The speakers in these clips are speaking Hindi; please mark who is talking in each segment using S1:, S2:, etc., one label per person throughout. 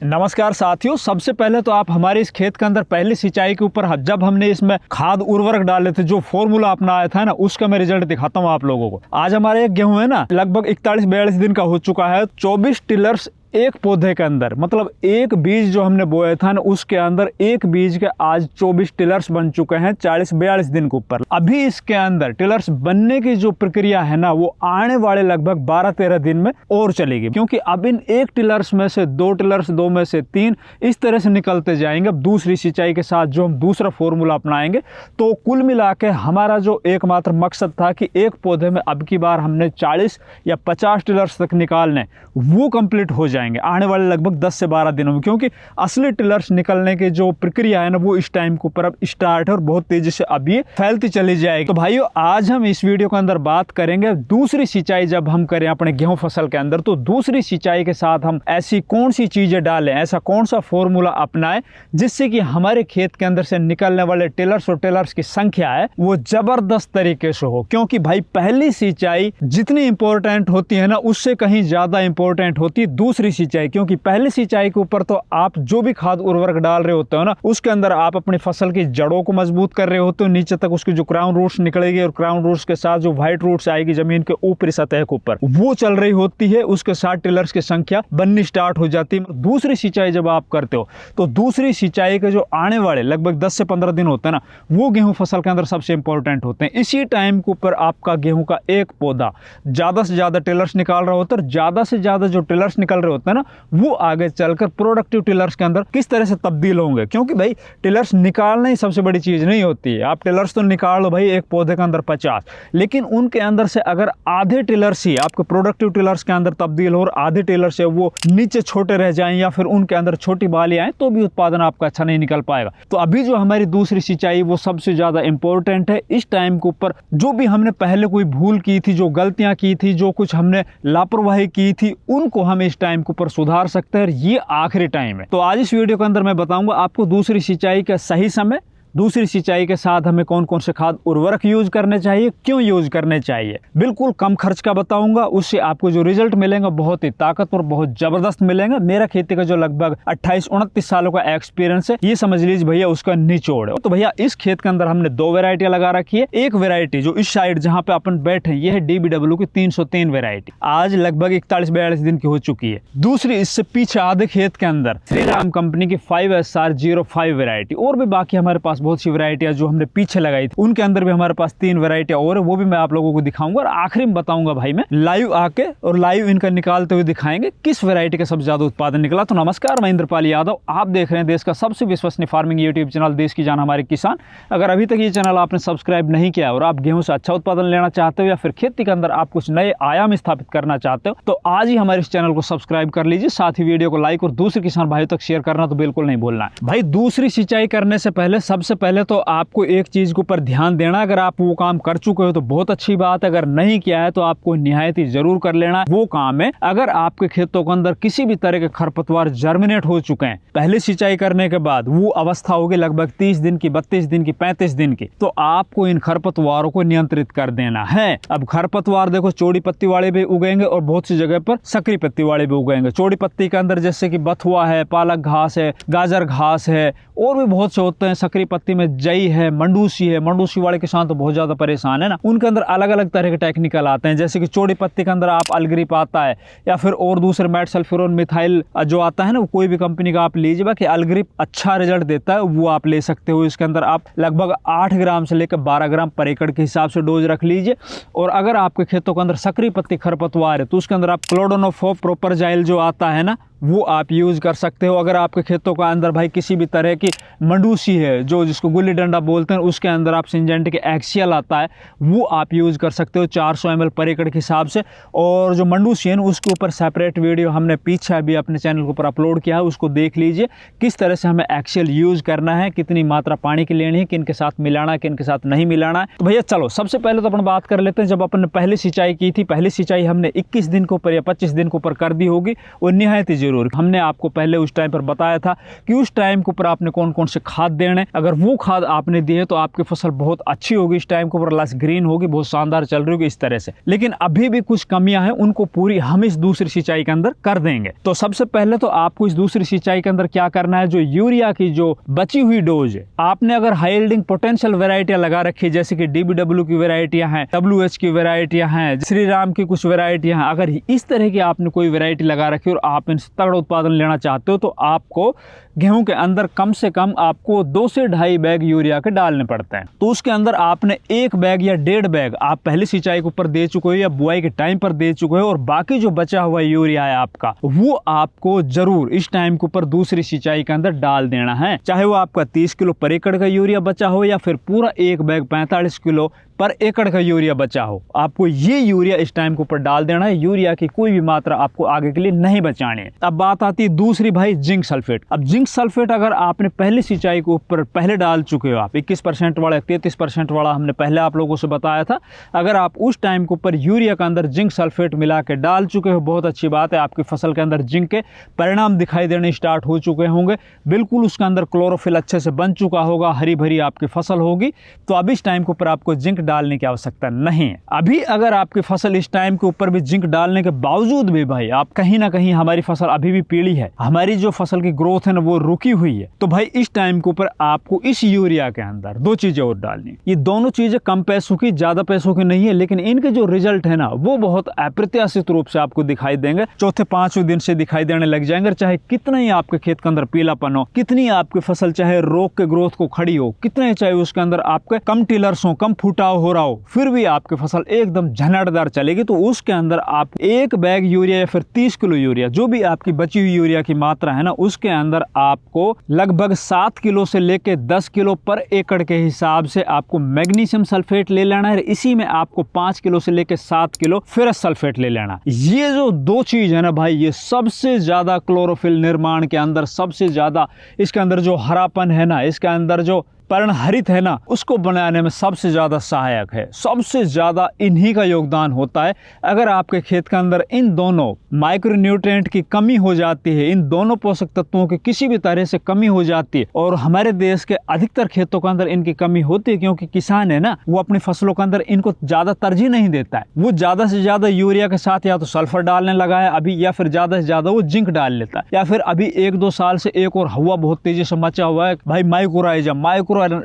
S1: नमस्कार साथियों, सबसे पहले तो आप हमारे इस खेत के अंदर पहली सिंचाई के ऊपर जब हमने इसमें खाद उर्वरक डाले थे, जो फॉर्मूला अपनाया था ना, उसका मैं रिजल्ट दिखाता हूँ आप लोगों को। आज हमारे एक गेहूं है ना, लगभग 41-42 दिन का हो चुका है। 24 टिलर्स एक पौधे के अंदर, मतलब एक बीज जो हमने बोया था ना, उसके अंदर एक बीज के आज 24 टिलर्स बन चुके हैं 40-42 दिन के ऊपर। अभी इसके अंदर टिलर्स बनने की जो प्रक्रिया है ना, वो आने वाले लगभग 12-13 दिन में और चलेगी, क्योंकि अब इन एक टिलर्स में से 2 टिलर्स, 2 में से 3 इस तरह से निकलते जाएंगे। अब दूसरी सिंचाई के साथ जो हम दूसरा फॉर्मूला अपनाएंगे, तो कुल मिला के हमारा जो एकमात्र मकसद था कि एक पौधे में अब की बार हमने 40 या 50 टिलर्स तक निकालने, वो कंप्लीट हो जाए आने वाले लगभग 10 से 12 दिनों में, क्योंकि असली टिलर्स निकलने की जो प्रक्रिया है ना, वो इस टाइम के ऊपर अब स्टार्ट है और बहुत तेजी से अब ये फैलती चली जाएगी। तो भाइयों, आज हम इस वीडियो के अंदर बात करेंगे दूसरी सिंचाई जब हम करें अपने गेहूं फसल के अंदर, तो दूसरी सिंचाई के साथ हम ऐसी कौन सी चीजें डालें, ऐसा कौन सा फॉर्मूला अपनाएं जिससे कि हमारे खेत के अंदर से निकलने वाले टिलर्स और टिलर्स की संख्या है वो जबरदस्त तरीके से हो। क्योंकि भाई, पहली सिंचाई जितनी इंपॉर्टेंट होती है ना, उससे कहीं ज्यादा इंपॉर्टेंट होती है दूसरी सिंचाई। क्योंकि पहली सिंचाई के ऊपर तो आप जो भी खाद उर्वरक डाल रहे होते हो ना, उसके अंदर आप अपनी फसल की जड़ों को मजबूत कर रहे होते हो, नीचे तक उसकी जो क्राउन रूट्स निकलेगी और क्राउन रूट्स के साथ जो व्हाइट रूट्स आएगी जमीन के ऊपरी सतह के ऊपर, वो चल रही होती है। उसके साथ टिलर्स की संख्या बननी स्टार्ट हो जाती है। दूसरी सिंचाई जब आप करते हो, तो दूसरी सिंचाई के जो आने वाले लगभग 10 से 15 दिन होते हैं ना, वो गेहूं फसल के अंदर सबसे इंपॉर्टेंट होते हैं। इसी टाइम के ऊपर आपका गेहूं का एक पौधा ज्यादा से ज्यादा टिलर्स निकाल रहा होता है, और ज्यादा से ज्यादा जो टिलर्स निकल रहे होते हैं ना, वो आगे चलकर प्रोडक्टिव टिलर्स के अंदर किस तरह से तब्दील होंगे। क्योंकि भाई, टिलर्स निकालना ही सबसे बड़ी चीज नहीं होती है। आप टिलर्स तो निकाल लो भाई, एक पौधे के अंदर 50, लेकिन उनके अंदर से अगर आधे टिलर्स ही आपके प्रोडक्टिव टिलर्स के अंदर तब्दील हो और आधे टिलर्स से वो नीचे छोटे रह जाएं या फिर उनके अंदर छोटी बालियां आए, तो भी उत्पादन आपका अच्छा नहीं निकल पाएगा। तो अभी जो हमारी दूसरी सिंचाई, वो सबसे ज्यादा इंपॉर्टेंट है। इस टाइम के ऊपर जो भी हमने पहले कोई भूल की थी, जो गलतियां की थी, जो कुछ हमने लापरवाही की थी, उनको हम इस टाइम के ऊपर सुधार सकते हैं। ये आखिरी टाइम है। तो आज इस वीडियो के अंदर मैं बताऊंगा आपको दूसरी सिंचाई का सही समय, दूसरी सिंचाई के साथ हमें कौन कौन से खाद उर्वरक यूज करने चाहिए, क्यों यूज करने चाहिए, बिल्कुल कम खर्च का बताऊंगा। उससे आपको जो रिजल्ट मिलेंगे बहुत ही ताकतवर, बहुत जबरदस्त मिलेंगे। मेरा खेती का जो लगभग 28-29 सालों का एक्सपीरियंस है, ये समझ लीजिए भैया उसका निचोड़ है। तो भैया, इस खेत के अंदर हमने 2 वेरायटियां लगा रखी है। एक वेरायटी जो इस साइड जहां पे अपन बैठे, ये है DBW की 303 वेरायटी, आज लगभग 41-42 दिन की हो चुकी है। दूसरी इससे पीछे आधे खेत के अंदर श्रीराम कंपनी की 5SR05 वेरायटी, और भी बाकी हमारे पास बहुत सी वैरायटियां जो हमने पीछे लगाई थी, उनके अंदर भी हमारे पास 3 वैरायटियां और है, वो भी मैं आप लोगों को दिखाऊंगा। और आखिरी में बताऊंगा भाई, मैं लाइव आके और लाइव इनका निकालते हुए दिखाएंगे किस वैरायटी का सबसे ज्यादा उत्पादन निकला। तो नमस्कार, मैं इंद्रपाल यादव, आप देख रहे हैं देश का सबसे विश्वसनीय फार्मिंग यूट्यूब चैनल देश की जान हमारे किसान। अगर अभी तक ये चैनल आपने सब्सक्राइब नहीं किया और आप गेहूं से अच्छा उत्पादन लेना चाहते हो, या फिर खेती के अंदर आप कुछ नए आयाम स्थापित करना चाहते हो, तो आज ही हमारे इस चैनल को सब्सक्राइब कर लीजिए। साथ ही वीडियो को लाइक और दूसरे किसान भाइयों तक शेयर करना तो बिल्कुल नहीं भूलना है। भाई, दूसरी सिंचाई करने से पहले सबसे पहले तो आपको एक चीज के ऊपर ध्यान देना। अगर आप वो काम कर चुके हो तो बहुत अच्छी बात है, अगर नहीं किया है तो आपको निहायत ही जरूर कर लेना। वो काम है, अगर आपके खेतों के अंदर किसी भी तरह के खरपतवार जर्मिनेट हो चुके हैं पहले सिंचाई करने के बाद, वो अवस्था होगी लगभग 30 दिन की, 32 दिन की, 35 दिन की, तो आपको इन खरपतवारों को नियंत्रित कर देना है। अब खरपतवार देखो, चौड़ी पत्ती वाले भी उगेंगे और बहुत सी जगह पर सकरी पत्ती वाले भी उगेंगे। चौड़ी पत्ती के अंदर जैसे कि बथुआ है, पालक घास है, गाजर घास है, और भी बहुत से होते हैं। सकरी पत्ती में जई है, मंडूसी है। मंडूसी वाले किसान तो बहुत ज्यादा परेशान है ना। उनके अंदर अलग अलग तरह के टेक्निकल आते हैं, जैसे कि चौड़ी पत्ती के अंदर आप अलग्रिप आता है, या फिर और दूसरे मेटसल्फ्यूरोन मिथाइल जो आता है ना, कोई भी कंपनी का आप लीजिए, बाकी अलग्रिप अच्छा रिजल्ट देता है, वो आप ले सकते हो। इसके अंदर आप लगभग 8 ग्राम से लेकर 12 ग्राम पर एकड़ के हिसाब से डोज रख लीजिए। और अगर आपके खेतों के अंदर सकरी पत्ती खरपतवार है, तो उसके अंदर आप क्लोरोडोनोफोप प्रोपरजाइल जो आता है ना, वो आप यूज कर सकते हो। अगर आपके खेतों के अंदर भाई किसी भी तरह की मंडूसी है, जो जिसको गुल्ली डंडा बोलते हैं, उसके अंदर आप सिंजेंटिक एक्सियल आता है, वो आप यूज कर सकते हो 400 ml पर एकड़ के हिसाब से। और जो मंडूसी है उसके ऊपर सेपरेट वीडियो हमने पीछे अभी अपने चैनल के ऊपर अपलोड किया है, उसको देख लीजिए किस तरह से हमें एक्सियल यूज करना है, कितनी मात्रा पानी की लेनी है, किन के साथ मिलाना है, किन के साथ नहीं मिलाना है। तो भैया चलो, सबसे पहले तो अपन बात कर लेते हैं, जब अपन ने पहली सिंचाई की थी, पहली सिंचाई हमने 21 दिन के ऊपर या 25 दिन के ऊपर कर दी होगी, और निहायत ही जरूर। हमने आपको पहले उस टाइम पर बताया था कि उस टाइम के ऊपर आपने कौन कौन से खाद देने, अगर वो खाद आपने दिए तो आपकी फसल बहुत अच्छी होगी, इस टाइम के ऊपर लस ग्रीन होगी, बहुत शानदार चल रही होगी इस तरह से। लेकिन अभी भी कुछ कमियां हैं, उनको पूरी हम इस दूसरी सिंचाई के अंदर कर देंगे। तो सबसे पहले तो आपको इस दूसरी सिंचाई के अंदर क्या करना है, जो यूरिया की जो बची हुई डोज है, आपने अगर हाई यील्डिंग पोटेंशियल वेराइटियां लगा रखी है, जैसे कि DBW की वेराइटियां हैं, WH की वेराइटियां हैं, श्री राम की कुछ वेराइटियां हैं, अगर इस तरह की आपने कोई वेराइटी लगा रखी है और आप इनसे तगड़ा उत्पादन लेना चाहते हो तो आपको गेहूं के अंदर कम से कम आपको 2 से 2.5 बैग यूरिया के डालने पड़ते हैं। तो उसके अंदर आपने 1 बैग या 1.5 बैग आप पहली सिंचाई के ऊपर दे चुके हो या बुआई के टाइम पर दे चुके हो, और बाकी जो बचा हुआ यूरिया है आपका, वो आपको जरूर इस टाइम के ऊपर दूसरी सिंचाई के अंदर डाल देना है। चाहे वो आपका 30 किलो पर एकड़ का यूरिया बचा हो या फिर पूरा 1 बैग 45 किलो पर एकड़ का यूरिया बचा हो, आपको ये यूरिया इस टाइम के ऊपर डाल देना है। यूरिया की कोई भी मात्रा आपको आगे के लिए नहीं बचानी है। अब बात आती है दूसरी भाई, जिंक सल्फेट। अब जिंक सल्फेट अगर आपने पहली सिंचाई के ऊपर पहले डाल चुके हो, आप 21% वाला 33% वाला हमने पहले आप लोगों से बताया था, अगर आप उस टाइम के ऊपर यूरिया के अंदर जिंक सल्फेट मिला के डाल चुके हो, बहुत अच्छी बात है, आपकी फसल के अंदर जिंक के परिणाम दिखाई देने स्टार्ट हो चुके होंगे, बिल्कुल उसके अंदर क्लोरोफिल अच्छे से बन चुका होगा, हरी भरी आपकी फसल होगी। तो अब इस टाइम के ऊपर आपको जिंक डालने की आवश्यकता नहीं है। अभी अगर आपकी फसल इस टाइम के ऊपर भी जिंक डालने के बावजूद भी भाई आप कहीं ना कहीं हमारी फसल अभी भी पीली है, हमारी जो फसल की ग्रोथ है ना वो रुकी हुई है, तो भाई इस टाइम के ऊपर आपको इस यूरिया के अंदर 2 चीजें और डालनी। ये दोनों चीजें कम पैसों की, ज्यादा पैसों की नहीं है, लेकिन इनके जो रिजल्ट है ना वो बहुत अप्रत्याशित रूप से आपको दिखाई देंगे, चौथे 5वें दिन से दिखाई देने लग जाएंगे। चाहे कितना ही आपके खेत के अंदर पीलापन हो, कितनी आपकी फसल चाहे रोग के ग्रोथ को खड़ी हो, कितने चाहे उसके अंदर आपके कम टिलर्स हो, कम फुटाव हो रहा हो, फिर भी आपकी फसल एकदम झनाटदार चलेगी। तो उसके अंदर आप 1 बैग यूरिया या फिर 30 किलो यूरिया, जो भी आपकी बची हुई यूरिया की मात्रा है ना, उसके अंदर आपको लगभग 7 किलो से लेके 10 किलो पर एकड़ के हिसाब से आपको मैग्नीशियम सल्फेट ले लेना है। इसी में आपको 5 किलो से लेके 7 किलो फेरस सल्फेट ले लेना। ये जो 2 चीज है ना भाई, ये सबसे ज्यादा क्लोरोफिल निर्माण के अंदर, सबसे ज्यादा इसके अंदर जो हरापन है ना, इसके अंदर जो पर्णहरित है ना, उसको बनाने में सबसे ज्यादा सहायक है। सबसे ज्यादा इन्हीं का योगदान होता है। अगर आपके खेत के अंदर इन दोनों माइक्रोन्यूट्रिएंट की कमी हो जाती है, इन दोनों पोषक तत्वों की किसी भी तरह से कमी हो जाती है, और हमारे देश के अधिकतर खेतों के अंदर इनकी कमी होती है, क्योंकि किसान है ना वो अपनी फसलों के अंदर इनको ज्यादा तरजीह नहीं देता है। वो ज्यादा से ज्यादा यूरिया के साथ या तो सल्फर डालने लगा है अभी, या फिर ज्यादा से ज्यादा वो जिंक डाल लेता है, या फिर अभी 1-2 साल से एक और हवा बहुत तेजी से मचा हुआ है भाई,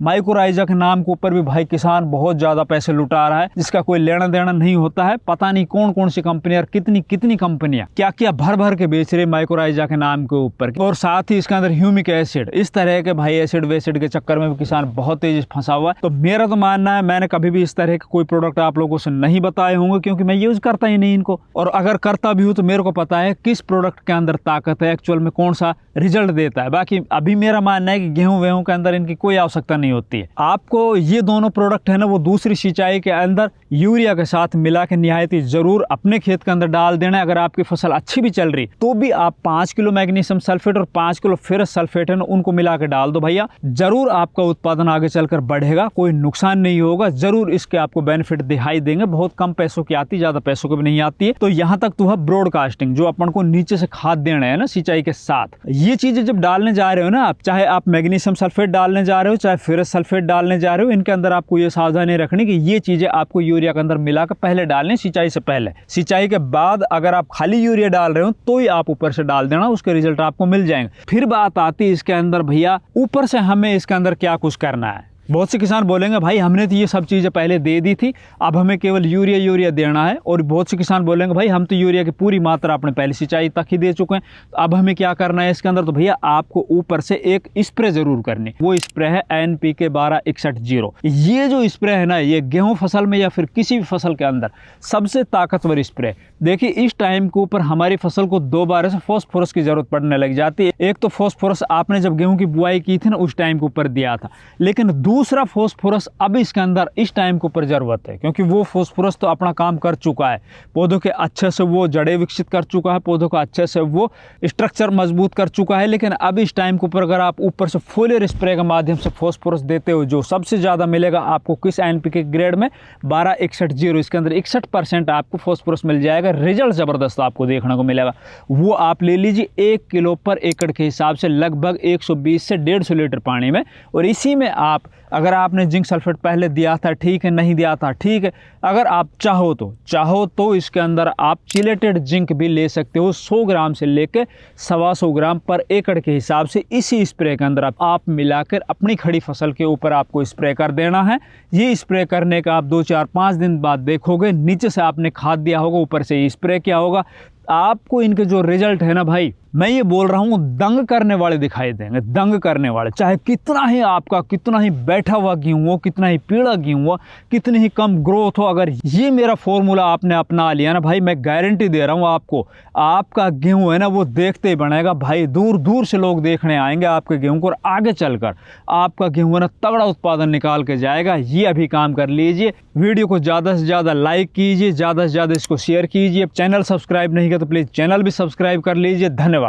S1: माइक्रोराइजा के नाम के ऊपर भी भाई किसान बहुत ज्यादा पैसे लुटा रहा है, जिसका कोई लेना देना नहीं होता है। पता नहीं कौन कौन सी कंपनियां, कितनी कंपनियां क्या क्या भर भर के बेच रहे माइक्रोराइजा के नाम के ऊपर, और साथ ही इसके अंदर ह्यूमिक एसिड, इस तरह के भाई एसिड वेसिड के चक्कर में भी किसान बहुत तेजी से फंसा हुआ है। तो मेरा तो मानना है, मैंने कभी भी इस तरह के कोई प्रोडक्ट आप लोगों से नहीं बताए होंगे, क्योंकि मैं यूज करता ही नहीं इनको, और अगर करता भी हूं तो मेरे को पता है किस प्रोडक्ट के अंदर ताकत है, एक्चुअल में कौन सा रिजल्ट देता है। बाकी अभी मेरा मानना है कि गेहूं वेहूं के अंदर इनकी कोई आवश्यकता नहीं होती है। आपको ये दोनों प्रोडक्ट है ना वो दूसरी सिंचाई के अंदर यूरिया के साथ मिला के निहायत ही जरूर अपने खेत के अंदर डाल देना है। अगर आपकी फसल अच्छी भी चल रही तो भी आप 5 किलो मैग्नीशियम सल्फेट और 5 किलो फेरस सल्फेट है ना उनको मिला के डाल दो भैया, जरूर आपका उत्पादन आगे चलकर बढ़ेगा, कोई नुकसान नहीं होगा, जरूर इसके आपको बेनिफिट दिखाई देंगे। बहुत कम पैसों की आती, ज्यादा पैसों की भी नहीं आती है। तो यहाँ तक तो है ब्रॉडकास्टिंग, जो अपन को नीचे से खाद देना है ना सिंचाई के साथ, ये चीजें जब डालने जा रहे हो ना आप, चाहे आप मैग्नीशियम सल्फेट डालने जा रहे हो चाहे फेरस सल्फेट डालने जा रहे हो, इनके अंदर आपको ये सावधानी रखनी कि ये चीजें आपको यूरिया के अंदर मिलाकर पहले डालने, सिंचाई से पहले। सिंचाई के बाद अगर आप खाली यूरिया डाल रहे हो तो ही आप ऊपर से डाल देना, उसके रिजल्ट आपको मिल जाएंगे। फिर बात आती है इसके अंदर भैया ऊपर से हमें इसके अंदर क्या कुछ करना है। बहुत से किसान बोलेंगे भाई हमने तो ये सब चीज़ें पहले दे दी थी, अब हमें केवल यूरिया देना है। और बहुत से किसान बोलेंगे भाई हम तो यूरिया की पूरी मात्रा अपने पहली सिंचाई तक ही दे चुके हैं, तो अब हमें क्या करना है इसके अंदर। तो भैया आपको ऊपर से एक स्प्रे जरूर करनी, वो स्प्रे है NPK 1261-0। ये जो स्प्रे है ना, ये गेहूं फसल में या फिर किसी भी फसल के अंदर सबसे ताकतवर स्प्रे। देखिए इस टाइम के ऊपर हमारी फसल को 2 बार से फॉस्फोरस की जरूरत पड़ने लग जाती है। एक तो फॉस्फोरस आपने जब गेहूं की बुआई की थी ना उस टाइम के ऊपर दिया था, लेकिन दूसरा फास्फोरस अब इसके अंदर इस टाइम के ऊपर ज़रूरत है, क्योंकि वो फास्फोरस तो अपना काम कर चुका है, पौधों के अच्छे से वो जड़ें विकसित कर चुका है, पौधों का अच्छे से वो स्ट्रक्चर मजबूत कर चुका है। लेकिन अब इस टाइम के ऊपर अगर आप ऊपर से फोलियर स्प्रे के माध्यम से फास्फोरस देते हो, जो सबसे ज़्यादा मिलेगा आपको किस NPK ग्रेड में, 12-61-0, इसके अंदर 61% आपको फास्फोरस मिल जाएगा। रिजल्ट ज़बरदस्त आपको देखने को मिलेगा। वो आप ले लीजिए 1 किलो पर एकड़ के हिसाब से लगभग 120 से 150 लीटर पानी में। और इसी में आप, अगर आपने जिंक सल्फेट पहले दिया था ठीक है, नहीं दिया था ठीक है, अगर आप चाहो तो इसके अंदर आप चिलेटेड जिंक भी ले सकते हो, 100 ग्राम से लेकर 125 ग्राम पर एकड़ के हिसाब से इसी स्प्रे के अंदर आप मिलाकर अपनी खड़ी फसल के ऊपर आपको स्प्रे कर देना है। ये स्प्रे करने का आप 2-4-5 दिन बाद देखोगे, नीचे से आपने खाद दिया होगा, ऊपर से स्प्रे किया होगा, आपको इनके जो रिजल्ट है ना भाई, मैं ये बोल रहा हूँ दंग करने वाले दिखाई देंगे, दंग करने वाले। चाहे कितना ही बैठा हुआ गेहूँ हो, कितना ही पीला गेहूँ हो, कितनी ही कम ग्रोथ हो, अगर ये मेरा फॉर्मूला आपने अपना लिया ना भाई, मैं गारंटी दे रहा हूँ आपको, आपका गेहूँ है ना वो देखते ही बनेगा भाई। दूर दूर से लोग देखने आएंगे आपके गेहूँ को, और आगे चलकर आपका गेहूँ है ना तगड़ा उत्पादन निकाल के जाएगा। ये अभी काम कर लीजिए। वीडियो को ज़्यादा से ज़्यादा लाइक कीजिए, ज़्यादा से ज़्यादा इसको शेयर कीजिए। चैनल सब्सक्राइब नहीं किया तो प्लीज़ चैनल भी सब्सक्राइब कर लीजिए। धन्यवाद।